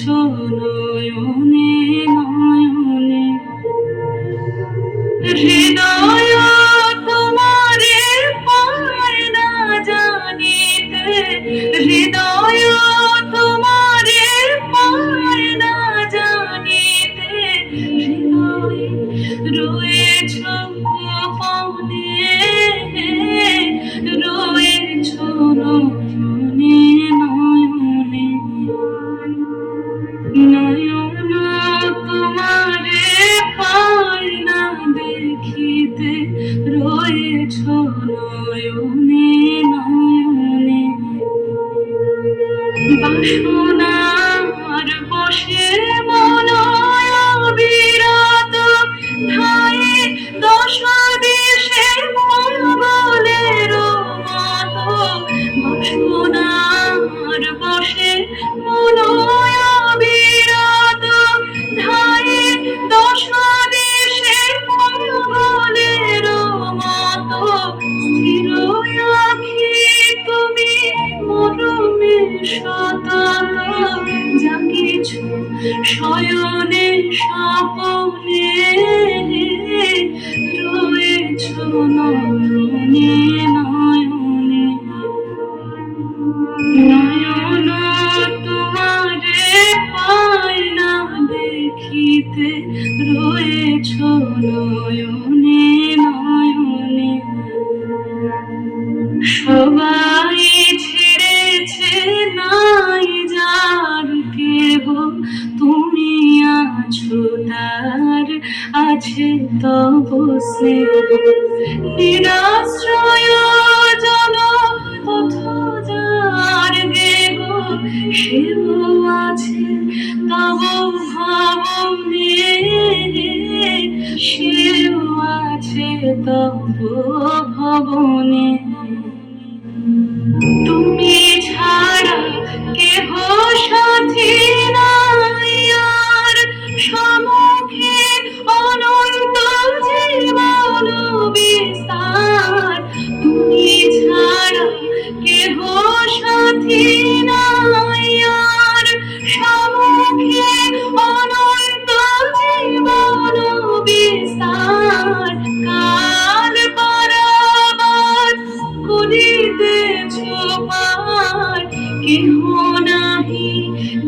নয়নে নয়নে। হৃদয় তোমারে পায় না জানিতে, হৃদয় তোমারে পায় না জানিতে, হৃদয়ে রয়েছ গোপনে, রয়েছ নয়নে নয়নে। নয়ন তোমারে পায় না দেখিতে, রয়েছ নয়নে নয়নে। বাসনার বশে মন অবিরত ধায়ে, দশ দিশে পাগলের মতো। বাসনার বশে মন অবিরত ধায়ে, দশ দিশে পাগলের মতো। স্থির আঁখি তুমি মরমে সতত জাগিছ শয়নে স্বপনে, রয়েছ নয়নে নয়নে। নয়ন তোমারে পায় না দেখিতে, রয়েছ নয়নে নয়নে। সবাই ছেড়েছে নাই যার কেহ, তুমি আছো তার আছে তব স্নেহ। নিরাশ্রয় জন পথ যার দেহ, সেও আছে তব ভবনে, সেও আছে তব ভবনে। তুমি ছাড়া কেহ সাথী নাই আর, সম্মুখে অনন্ত জীবন বিস্তার। তুমি ছাড়া কেহ সাথী নাই আর, সম্মুখে অনন্ত জীবন বিস্তার। কাল পারাবার করিতেছ পার, কেহ নাহি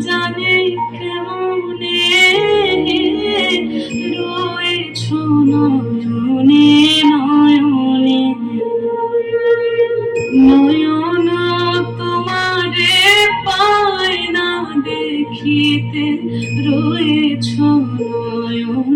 জানে কেমনে, রয়েছ নয়নে নয়নে। নয়ন তোমারে পায় না দেখিতে, রয়েছ নয়নে।